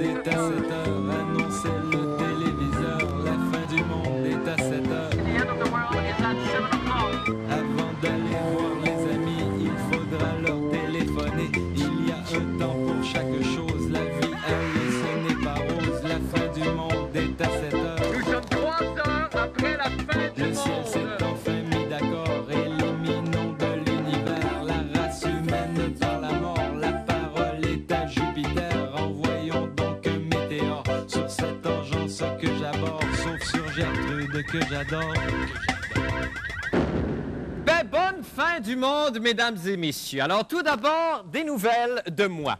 est à 7 heures, annonçait le téléviseur. La fin du monde est à 7 heures. Avant d'aller voir les amis, il faudra leur téléphoner. Il y a un temps pour chaque chose, la vie, elle, ce n'est pas rose. La fin du monde est à 7 heures. Nous sommes 3 heures après la fin du Le ciel s'est enfin mis d'accord, éliminons de l'univers la race humaine par la mort. La parole est à Jupiter, envoyons donc un météore sur cette engeance que j'aborde, sauf sur Gertrude que j'adore. Ben, bonne fin du monde, mesdames et messieurs. Alors, tout d'abord, des nouvelles de moi.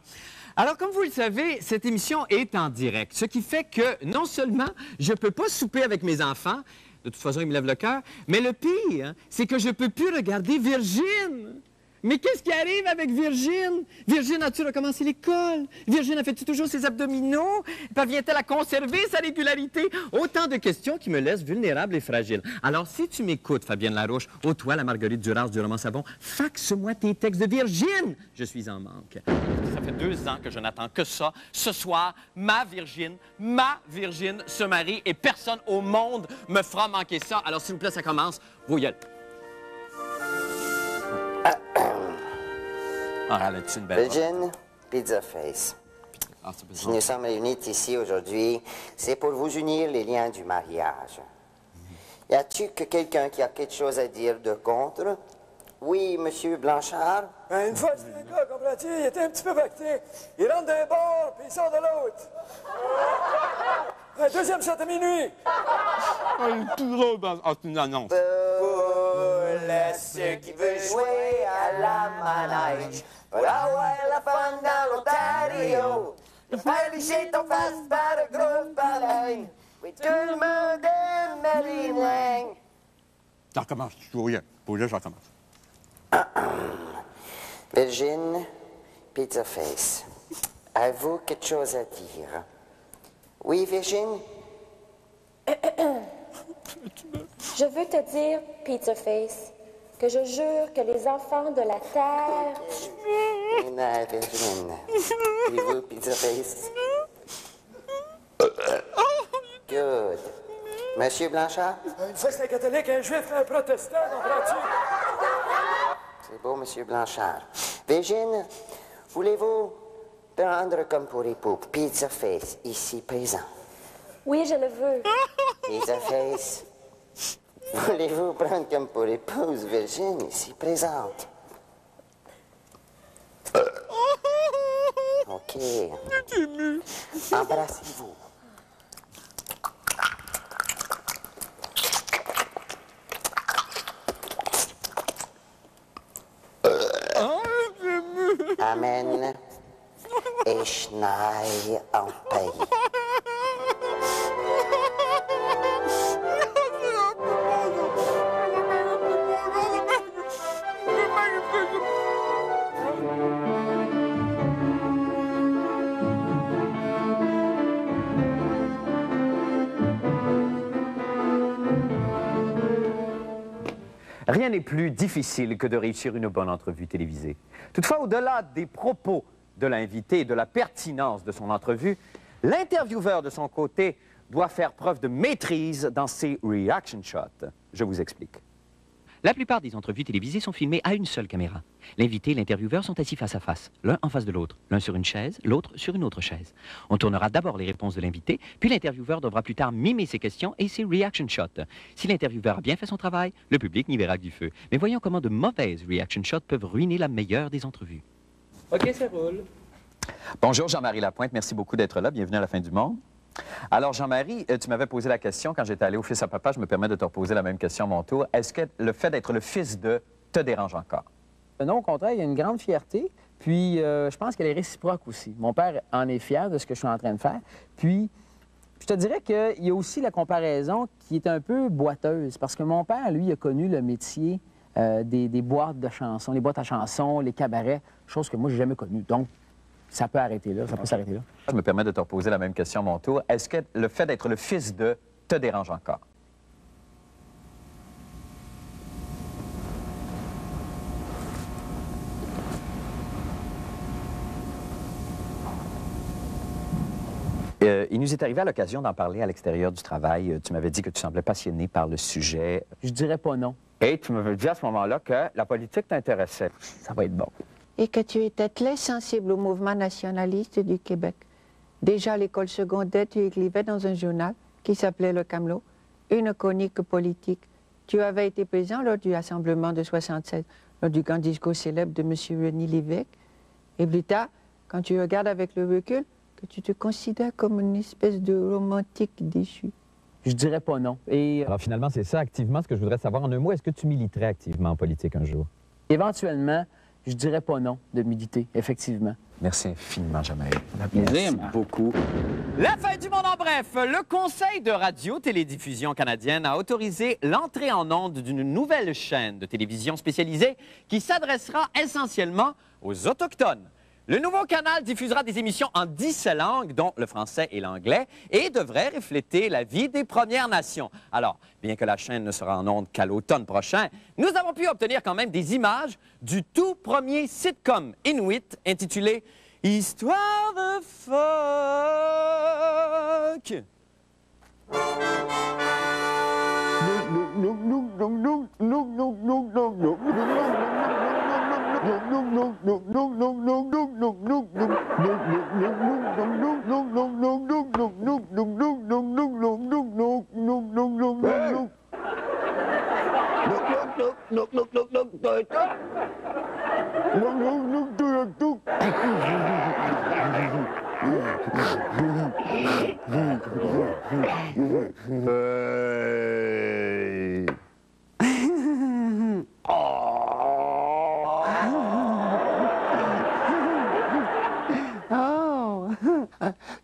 Alors, comme vous le savez, cette émission est en direct, ce qui fait que non seulement je ne peux pas souper avec mes enfants, de toute façon, ils me lèvent le cœur, mais le pire, c'est que je ne peux plus regarder Virgile. Mais qu'est-ce qui arrive avec Virgile? Virgile a-t-il recommencé l'école? Virgile a fait-il toujours ses abdominaux? Parvient-elle à conserver sa régularité? Autant de questions qui me laissent vulnérable et fragile. Alors, si tu m'écoutes, Fabienne Larouche, ô toi, la Marguerite Duras du roman Savon, faxe-moi tes textes de Virgile. Je suis en manque. Ça fait 2 ans que je n'attends que ça. Ce soir, ma Virgine se marie et personne au monde me fera manquer ça. Alors, s'il vous plaît, ça commence. Vous y allez. Ah, elle a-tu une belle robe? Virgin, Pizza Face. Ah, c'est Si bizarre. nous sommes réunis ici aujourd'hui, c'est pour vous unir les liens du mariage. Y a-t-il que quelqu'un qui a quelque chose à dire de contre? Oui, Monsieur Blanchard? Ben, une fois, c'est le gars, comprends-tu? Il était un petit peu pacté. Il rentre d'un bord, puis il sort de l'autre. Un deuxième shot à minuit. Ah, il est tout drôle. Ah, c'est une annonce. Ceux qui veulent jouer à la manège, pour avoir la fun dans l'Ontario, de faire lécher ton face par le gros pareil. Oui, tout le monde aime Marilyn. Ça recommence. Pour rien, ça recommence. Virgin, Pizza Face, avez-vous quelque chose à dire? Oui, Virgin? Je veux te dire, Pizza Face, que je jure que les enfants de la Terre... Non, Virgin. Et vous, Pizza Face? Good. Monsieur Blanchard? Une fois, c'est un catholique, un juif, un protestant, comprends-tu? C'est beau, Monsieur Blanchard. Virgin, voulez-vous prendre comme pour époux Pizza Face, ici présent? Oui, je le veux. Pizza Face, voulez-vous prendre comme pour épouse Virgin, ici présente? OK. Embrassez-vous. Amen. Et schneid en pays. Rien n'est plus difficile que de réussir une bonne entrevue télévisée. Toutefois, au-delà des propos de l'invité et de la pertinence de son entrevue, l'intervieweur, de son côté, doit faire preuve de maîtrise dans ses reaction shots. Je vous explique. La plupart des entrevues télévisées sont filmées à une seule caméra. L'invité et l'intervieweur sont assis face à face, l'un en face de l'autre, l'un sur une chaise, l'autre sur une autre chaise. On tournera d'abord les réponses de l'invité, puis l'intervieweur devra plus tard mimer ses questions et ses reaction shots. Si l'intervieweur a bien fait son travail, le public n'y verra que du feu. Mais voyons comment de mauvaises reaction shots peuvent ruiner la meilleure des entrevues. OK, ça roule. Bonjour Jean-Marie Lapointe, merci beaucoup d'être là. Bienvenue à la fin du monde. Alors Jean-Marie, tu m'avais posé la question quand j'étais allé au Fils à Papa, je me permets de te reposer la même question à mon tour. Est-ce que le fait d'être le fils de te dérange encore? Non, au contraire, il y a une grande fierté. Puis, je pense qu'elle est réciproque aussi. Mon père en est fier de ce que je suis en train de faire. Puis, je te dirais qu'il y a aussi la comparaison qui est un peu boiteuse. Parce que mon père, lui, a connu le métier des boîtes de chansons, les boîtes à chansons, les cabarets, chose que moi, j'ai jamais connue. Donc, ça peut arrêter là, ça peut s'arrêter là. Je me permets de te reposer la même question à mon tour. Est-ce que le fait d'être le fils de te dérange encore? Il nous est arrivé à l'occasion d'en parler à l'extérieur du travail. Tu m'avais dit que tu semblais passionné par le sujet. Je dirais pas non. Et tu m'avais dit à ce moment-là que la politique t'intéressait. Ça va être bon. Et que tu étais très sensible au mouvement nationaliste du Québec. Déjà à l'école secondaire, tu écrivais dans un journal qui s'appelait Le Camelot, une chronique politique. Tu avais été présent lors du rassemblement de 1976, lors du grand discours célèbre de M. René Lévesque. Et plus tard, quand tu regardes avec le recul, que tu te considères comme une espèce de romantique déchu. Je dirais pas non. Et Alors finalement, c'est ça activement ce que je voudrais savoir en un mot. Est-ce que tu militerais activement en politique un jour? éventuellement, je dirais pas non de militer, effectivement. Merci infiniment, Jean-Marie. Merci beaucoup. La fin du monde en bref. Le Conseil de radio-télédiffusion canadienne a autorisé l'entrée en ondes d'une nouvelle chaîne de télévision spécialisée qui s'adressera essentiellement aux Autochtones. Le nouveau canal diffusera des émissions en 10 langues, dont le français et l'anglais, et devrait refléter la vie des Premières Nations. Alors, bien que la chaîne ne sera en ondes qu'à l'automne prochain, nous avons pu obtenir quand même des images du tout premier sitcom inuit intitulé « Histoire de phoque ».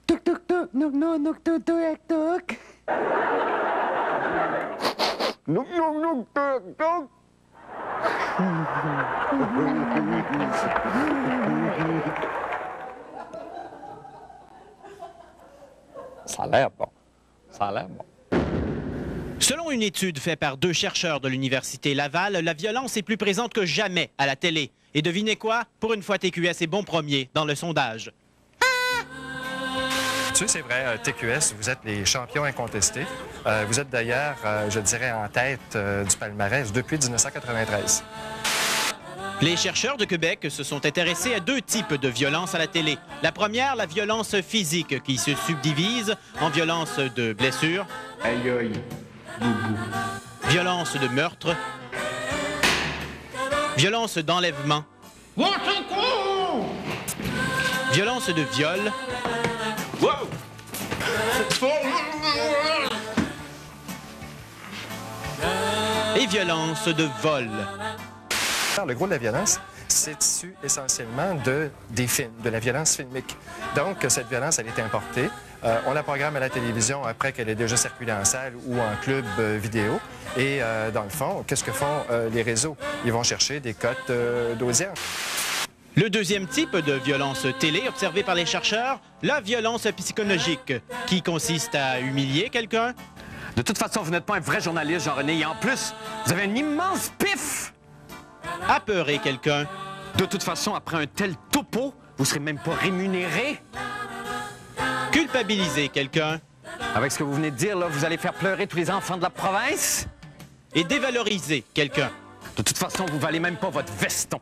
Tuk tuk tuk, nuk nuk nuk tuk tuk tuk. Nuk nuk nuk tuk tuk. Ça a l'air bon. Ça a l'air bon. Selon une étude faite par 2 chercheurs de l'Université Laval, la violence est plus présente que jamais à la télé. Et devinez quoi? Pour une fois, TQS est bon premier dans le sondage. Tu sais, c'est vrai, TQS, vous êtes les champions incontestés. Vous êtes d'ailleurs, je dirais, en tête du palmarès depuis 1993. Les chercheurs de Québec se sont intéressés à 2 types de violences à la télé. La première, la violence physique, qui se subdivise en violence de blessure, Aïe aïe, boubou. violence de meurtre, violence d'enlèvement, violence de viol, et violence de vol. Le gros de la violence, c'est issu essentiellement des films, de la violence filmique. Donc, cette violence, elle est importée. On la programme à la télévision après qu'elle ait déjà circulé en salle ou en club vidéo. Et dans le fond, qu'est-ce que font les réseaux? Ils vont chercher des cotes d'audience. Le deuxième type de violence télé observé par les chercheurs, la violence psychologique, qui consiste à humilier quelqu'un. De toute façon, vous n'êtes pas un vrai journaliste, Jean-René, et en plus, vous avez un immense pif! Apeurer quelqu'un. De toute façon, après un tel topo, vous ne serez même pas rémunéré. Culpabiliser quelqu'un. Avec ce que vous venez de dire, là, vous allez faire pleurer tous les enfants de la province. Et dévaloriser quelqu'un. De toute façon, vous valez même pas votre veston.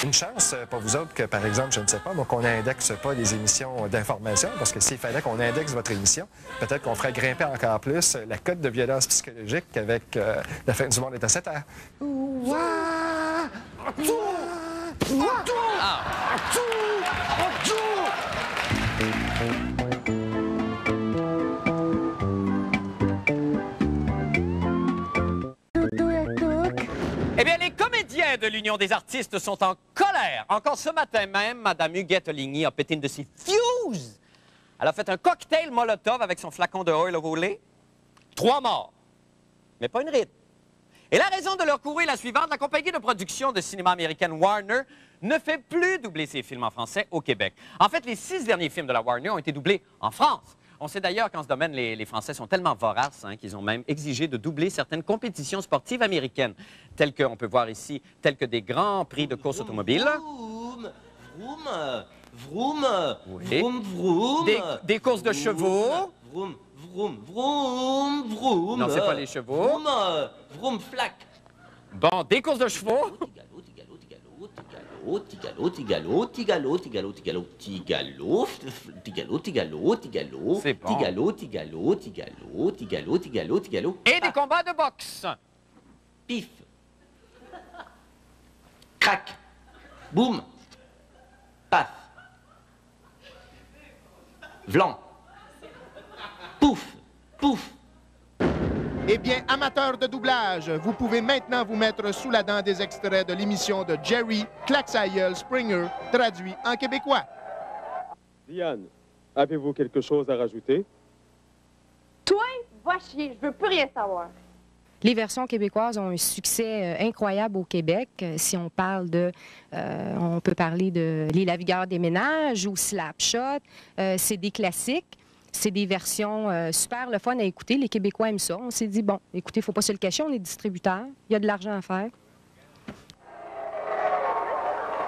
Une chance pour vous autres que, par exemple, je ne sais pas, moi, qu'on n'indexe pas les émissions d'information, parce que s'il fallait qu'on indexe votre émission, peut-être qu'on ferait grimper encore plus la cote de violence psychologique avec la fin du monde est à 7 heures. Eh bien, les comédiens de l'Union des artistes sont en colère. Encore ce matin même, Mme Huguette Ligny a pété une de ses fuses. Elle a fait un cocktail Molotov avec son flacon de oil roulé. 3 morts. Mais pas une ride. Et la raison de leur courroux est la suivante. La compagnie de production de cinéma américaine Warner ne fait plus doubler ses films en français au Québec. En fait, les 6 derniers films de la Warner ont été doublés en France. On sait d'ailleurs qu'en ce domaine, les Français sont tellement voraces qu'ils ont même exigé de doubler certaines compétitions sportives américaines, telles qu'on peut voir ici, telles que des grands prix de course automobile. vroom, vroom, Oui. vroom, vroom. Des courses de chevaux. Vroom, vroom, vroom, vroom. Non, c'est pas les chevaux. Vroom, vroom, flac. Bon, des courses de chevaux. Tigalo, tigalo, tigalo, tigalo, tigalo, tigalo, tigalo, tigalo, tigalo, C'est bon. tigalo, tigalo, tigalo, tigalo, tigalo, tigalo. Et des combats de boxe. Pif. Crac. Boum. Paf. Vlan. Pouf. Pouf. Eh bien, amateurs de doublage, vous pouvez maintenant vous mettre sous la dent des extraits de l'émission de Jerry Claxayeul Springer, traduit en québécois. Diane, avez-vous quelque chose à rajouter? Toi, va chier, je veux plus rien savoir. Les versions québécoises ont un succès incroyable au Québec. Si on parle de... on peut parler de Les Lavigueurs des ménages ou Slapshot. C'est des classiques. C'est des versions super le fun à écouter. Les Québécois aiment ça. On s'est dit, bon, écoutez, il ne faut pas se le cacher, on est distributeur. Il y a de l'argent à faire.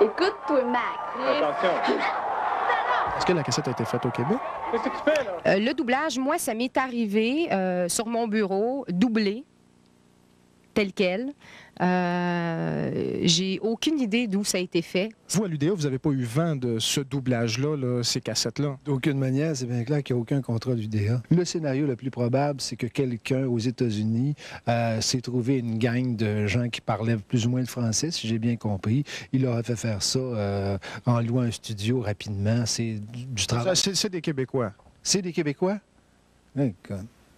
Écoute-toi, Mac. Attention. Est-ce que la cassette a été faite au Québec? Qu'est-ce que tu fais, là? Le doublage, moi, ça m'est arrivé sur mon bureau, doublé, tel quel. J'ai aucune idée d'où ça a été fait. Vous, à l'UDA, vous n'avez pas eu vent de ce doublage-là, là, ces cassettes-là? D'aucune manière, c'est bien clair qu'il n'y a aucun contrat d'UDA. Le scénario le plus probable, c'est que quelqu'un aux États-Unis s'est trouvé une gang de gens qui parlaient plus ou moins le français, si j'ai bien compris. Il leur a fait faire ça en louant un studio rapidement. C'est du travail. C'est des Québécois. C'est des Québécois?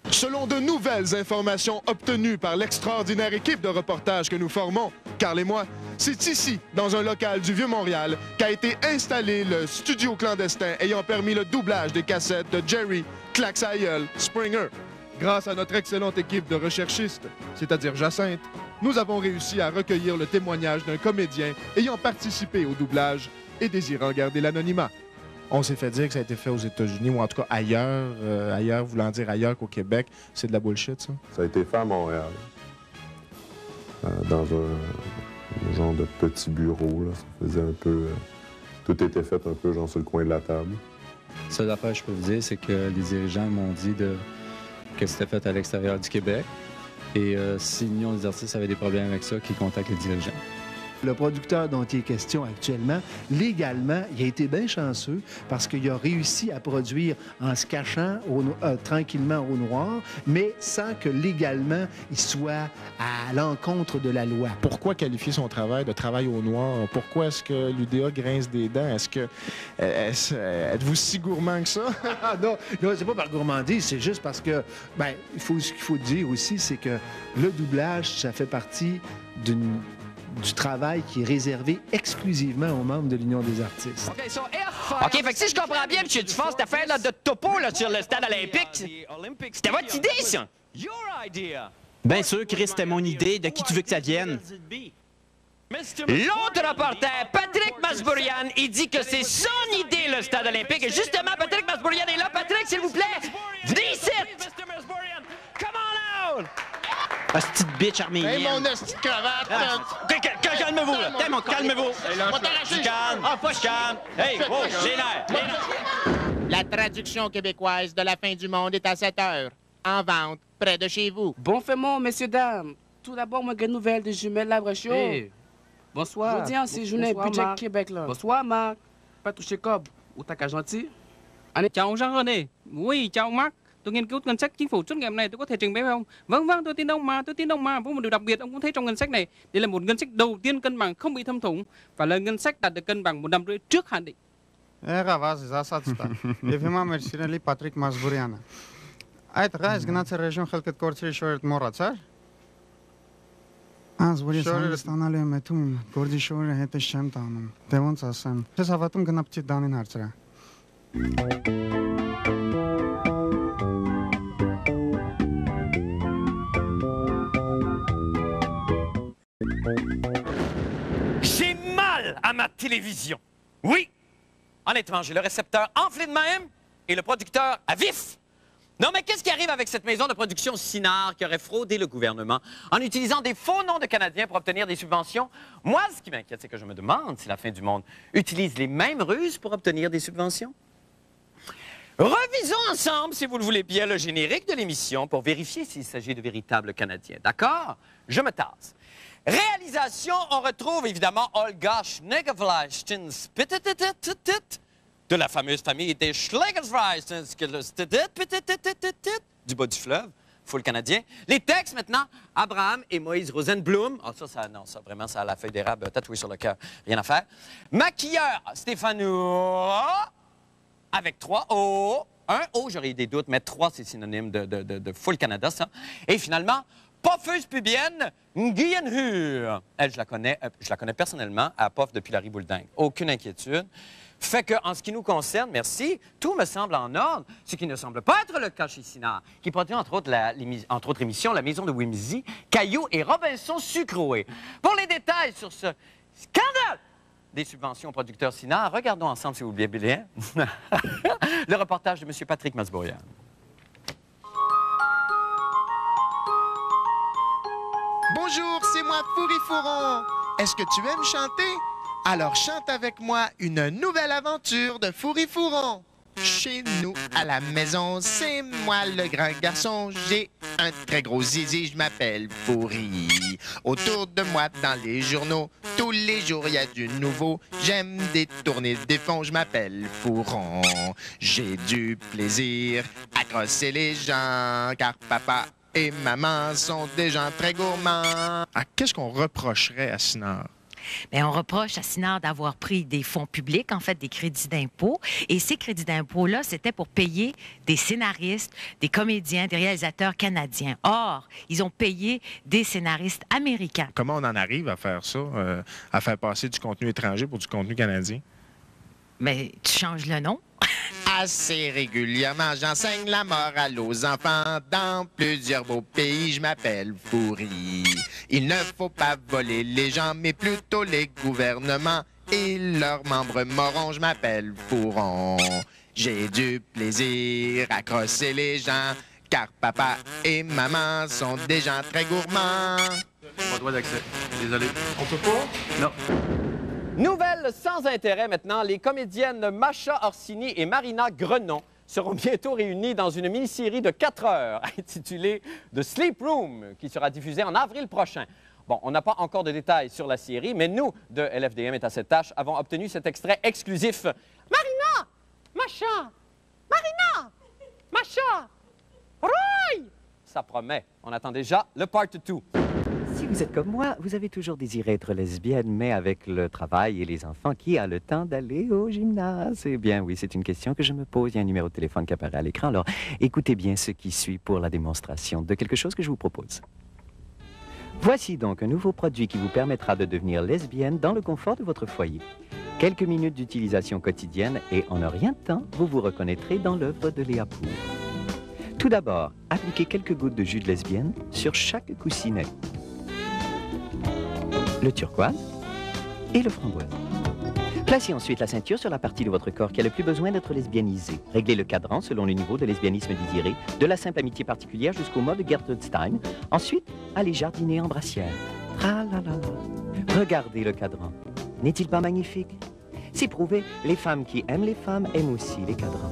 Selon de nouvelles informations obtenues par l'extraordinaire équipe de reportage que nous formons, Carl et moi, c'est ici, dans un local du Vieux-Montréal, qu'a été installé le studio clandestin ayant permis le doublage des cassettes de Jerry Claxayeul Springer. Grâce à notre excellente équipe de recherchistes, c'est-à-dire Jacinthe, nous avons réussi à recueillir le témoignage d'un comédien ayant participé au doublage et désirant garder l'anonymat. On s'est fait dire que ça a été fait aux États-Unis, ou en tout cas ailleurs, ailleurs voulant dire ailleurs qu'au Québec. C'est de la bullshit, ça? Ça a été fait à Montréal. Dans un genre de petit bureau, là. Ça faisait un peu... tout était fait un peu genre sur le coin de la table. La seule affaire que je peux vous dire, c'est que les dirigeants m'ont dit que c'était fait à l'extérieur du Québec. Et si l'Union des artistes avait des problèmes avec ça, qu'ils contactent les dirigeants. Le producteur dont il est question actuellement, légalement, il a été bien chanceux parce qu'il a réussi à produire en se cachant tranquillement au noir, mais sans que légalement il soit à l'encontre de la loi. Pourquoi qualifier son travail de travail au noir? Pourquoi est-ce que l'UDA grince des dents? Êtes-vous si gourmand que ça? non, c'est pas par gourmandise, c'est juste parce que, ce qu'il faut dire aussi, c'est que le doublage, ça fait partie du travail qui est réservé exclusivement aux membres de l'Union des artistes. OK, fait que si je comprends bien, M. Dufault, cette affaire là, de topo là, sur le stade olympique, c'était votre idée, ça? Bien sûr, Chris, c'était mon idée. De qui tu veux que ça vienne? L'autre reporter, Patrick Masbourian, il dit que c'est son idée, le stade olympique. Et justement, Patrick Masbourian est là. Patrick, s'il vous plaît, venez ici! Come on out! Ah, ce petite bitch arménienne. Hey, mon esti de cravate! Calmez-vous, là! Calmez-vous! Je calme! Je calme! Hey, oh, les nerfs! La traduction québécoise de La fin du monde est à 7 heures. En vente, près de chez vous. Bon fait-moi, messieurs, dames. Tout d'abord, moi, une nouvelle de jumelles La Brachio. Hey, bonsoir. Je dis en ces journées, puis Jack Québec, là. Bonsoir, Marc. Pas touché cob. Ou t'as qu'à gentil? Chào Jean-René. Oui, chào Marc. Tôi nghiên cứu ngân sách chính phủ suốt ngày hôm nay, tôi có thể trình bày không? Vâng, tôi tin ông mà. Với một điều đặc biệt ông cũng thấy trong ngân sách này, đây là một ngân sách đầu tiên cân bằng không bị thâm thủng và là ngân sách đạt được cân bằng 1 năm rưỡi trước hạn định. Եղավ, ասացա։ Եվ հիմա մեր սիրելի Պատրիկ Մասբուրյանը։ Այդ գայս գնացել ռեժիոն խելքդ կորցրի շորերդ մոռացար։ Անց որ ես ստանալու եմ այդում գործի շորերը հետս չեմ տանում։ Դե ոնց ասեմ։ Ես հավատում գնա պիտի դանին հարցրա։ J'ai mal à ma télévision. Oui, honnêtement, j'ai le récepteur enflé de même et le producteur à vif. Non, mais qu'est-ce qui arrive avec cette maison de production Cinard qui aurait fraudé le gouvernement en utilisant des faux noms de Canadiens pour obtenir des subventions? Moi, ce qui m'inquiète, c'est que je me demande si la fin du monde utilise les mêmes ruses pour obtenir des subventions. Revisons ensemble, si vous le voulez bien, le générique de l'émission pour vérifier s'il s'agit de véritables Canadiens. D'accord? Je me tasse. Réalisation, on retrouve évidemment Olga Schneegevleistens de la fameuse famille des Schlegelweistens du bas du fleuve, full canadien. Les textes maintenant, Abraham et Moïse Rosenblum. Ah, ça, vraiment, ça a la feuille d'érable tatouée sur le cœur. Rien à faire. Maquilleur, Stéphane avec 3 O. 1 O, j'aurais eu des doutes, mais 3, c'est synonyme de full Canada, ça. Et finalement, Poffeuse pubienne, Nguyen Hur. Elle, je la connais personnellement, à Poff depuis la Ribouledingue. Aucune inquiétude. Fait que, en ce qui nous concerne, merci, tout me semble en ordre, ce qui ne semble pas être le cas chez Cinard, qui produit entre autres émissions La Maison de Whimsy, Caillou et Robinson Sucroé. Pour les détails sur ce scandale des subventions aux producteurs Cinard, regardons ensemble, si vous voulez bien, le reportage de M. Patrick Masbourian. Bonjour, c'est moi, Fourifouron. Est-ce que tu aimes chanter? Alors chante avec moi une nouvelle aventure de Fourifouron. Chez nous, à la maison, c'est moi le grand garçon. J'ai un très gros zizi, je m'appelle Fourri. Autour de moi, dans les journaux, tous les jours, il y a du nouveau. J'aime détourner des fonds, je m'appelle Fourron. J'ai du plaisir à crosser les gens, car papa et maman sont des gens très gourmands. Ah, qu'est-ce qu'on reprocherait à Cinard? Bien, on reproche à Cinard d'avoir pris des fonds publics, en fait, des crédits d'impôt. Et ces crédits d'impôt-là, c'était pour payer des scénaristes, des comédiens, des réalisateurs canadiens. Or, ils ont payé des scénaristes américains. Comment on en arrive à faire ça, à faire passer du contenu étranger pour du contenu canadien? Mais tu changes le nom. Assez régulièrement, j'enseigne la morale aux enfants. Dans plusieurs beaux pays, je m'appelle Fourri. Il ne faut pas voler les gens, mais plutôt les gouvernements et leurs membres morons. Je m'appelle Fourron. J'ai du plaisir à crosser les gens, car papa et maman sont des gens très gourmands. Pas droit d'accès. Désolé. On peut pas? Non. Nouvelle sans intérêt maintenant, les comédiennes Macha Orsini et Marina Grenon seront bientôt réunies dans une mini-série de 4 heures intitulée The Sleep Room, qui sera diffusée en avril prochain. Bon, on n'a pas encore de détails sur la série, mais nous, de LFDM est à cette tâche, avons obtenu cet extrait exclusif. Marina! Macha! Marina! Macha! Roy! Ça promet. On attend déjà le part 2. Si vous êtes comme moi, vous avez toujours désiré être lesbienne, mais avec le travail et les enfants, qui a le temps d'aller au gymnase? Eh bien oui, c'est une question que je me pose. Il y a un numéro de téléphone qui apparaît à l'écran. Alors, écoutez bien ce qui suit pour la démonstration de quelque chose que je vous propose. Voici donc un nouveau produit qui vous permettra de devenir lesbienne dans le confort de votre foyer. Quelques minutes d'utilisation quotidienne et en un rien de temps, vous vous reconnaîtrez dans l'œuvre de Léa Poux. Tout d'abord, appliquez quelques gouttes de jus de lesbienne sur chaque coussinet. Le turquoise et le framboise. Placez ensuite la ceinture sur la partie de votre corps qui a le plus besoin d'être lesbianisée. Réglez le cadran selon le niveau de lesbianisme désiré, de la simple amitié particulière jusqu'au mode Gertrude Stein. Ensuite, allez jardiner en brassière. Regardez le cadran. N'est-il pas magnifique? C'est prouvé, les femmes qui aiment les femmes aiment aussi les cadrans.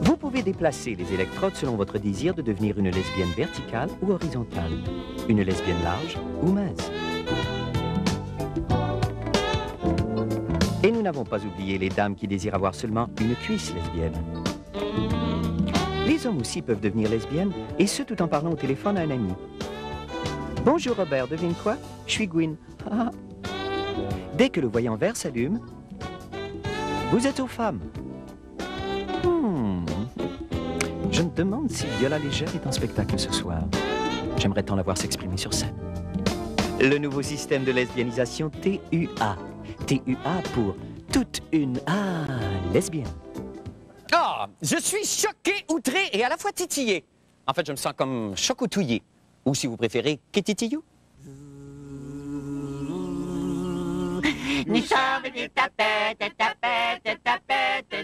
Vous pouvez déplacer les électrodes selon votre désir de devenir une lesbienne verticale ou horizontale, une lesbienne large ou mince. Et nous n'avons pas oublié les dames qui désirent avoir seulement une cuisse lesbienne. Les hommes aussi peuvent devenir lesbiennes, et ce tout en parlant au téléphone à un ami. Bonjour Robert, devine quoi? Je suis Gwyn. Dès que le voyant vert s'allume, vous êtes aux femmes. Je me demande si Viola Légère est en spectacle ce soir. J'aimerais tant la voir s'exprimer sur scène. Le nouveau système de lesbianisation TUA. TUA pour toute une lesbienne. Ah, je suis choqué, outré et à la fois titillé. En fait, je me sens comme chocoutouillé. Ou si vous préférez, kétitillou. Nous sommes des tapettes,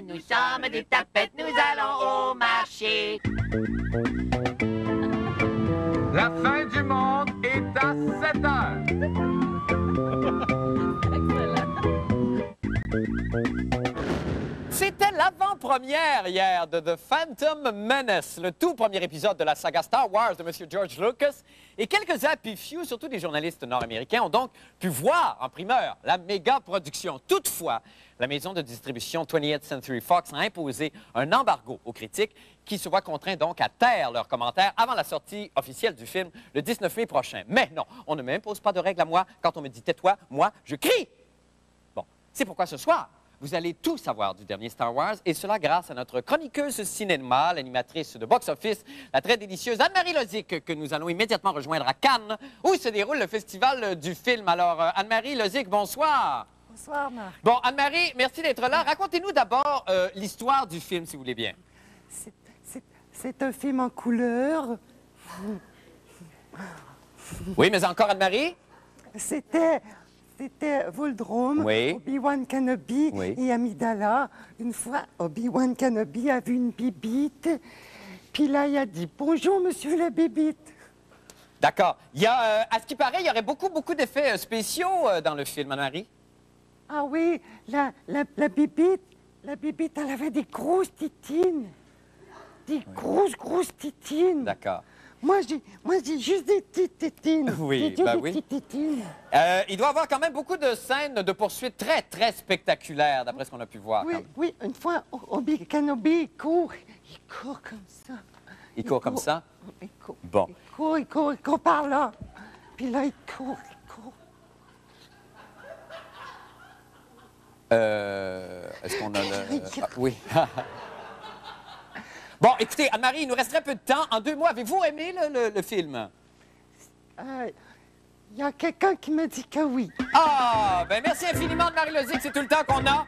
nous nous sommes des tapettes, nous allons au marché. La fin du monde est à 7 heures. C'était l'avant-première hier de The Phantom Menace, le tout premier épisode de la saga Star Wars de M. George Lucas. Et quelques happy few, surtout des journalistes nord-américains, ont donc pu voir en primeur la méga production. Toutefois, la maison de distribution 20th Century Fox a imposé un embargo aux critiques qui se voient contraints donc à taire leurs commentaires avant la sortie officielle du film le 19 mai prochain. Mais non, on ne m'impose pas de règles à moi. Quand on me dit « tais-toi », moi, je crie. Bon, c'est pourquoi ce soir, vous allez tout savoir du dernier Star Wars, et cela grâce à notre chroniqueuse cinéma, l'animatrice de box-office, la très délicieuse Anne-Marie Lozic, que nous allons immédiatement rejoindre à Cannes, où se déroule le festival du film. Alors, Anne-Marie Lozic, bonsoir. Bonsoir, Marc. Bon, Anne-Marie, merci d'être là. Racontez-nous d'abord l'histoire du film, si vous voulez bien. C'est un film en couleur. Oui, mais encore Anne-Marie? C'était Voldrum, oui. Obi-Wan Kenobi et Amidala. Une fois, Obi-Wan Kenobi a vu une bibite, puis là, il a dit « Bonjour, monsieur la bibite ». D'accord. Il y a, à ce qui paraît, il y aurait beaucoup d'effets spéciaux dans le film, Anne-Marie. Ah oui, la bibite, elle avait des grosses tétines. Des grosses tétines. D'accord. Moi, j'ai juste des petites tétines. Oui, des oui. petites tétines. Il doit y avoir quand même beaucoup de scènes de poursuites très spectaculaires, d'après ce qu'on a pu voir. Oui, une fois, Obi Kenobi, il court comme ça. Il court comme ça? Il court. Bon. Il court par là. Puis là, il court. Est-ce qu'on a le... Ah, oui. Bon, écoutez, Anne-Marie, il nous resterait peu de temps. En 2 mots, avez-vous aimé le film? Il y a quelqu'un qui m'a dit que oui. Ah, ben merci infiniment, Anne-Marie Lozic, c'est tout le temps qu'on a.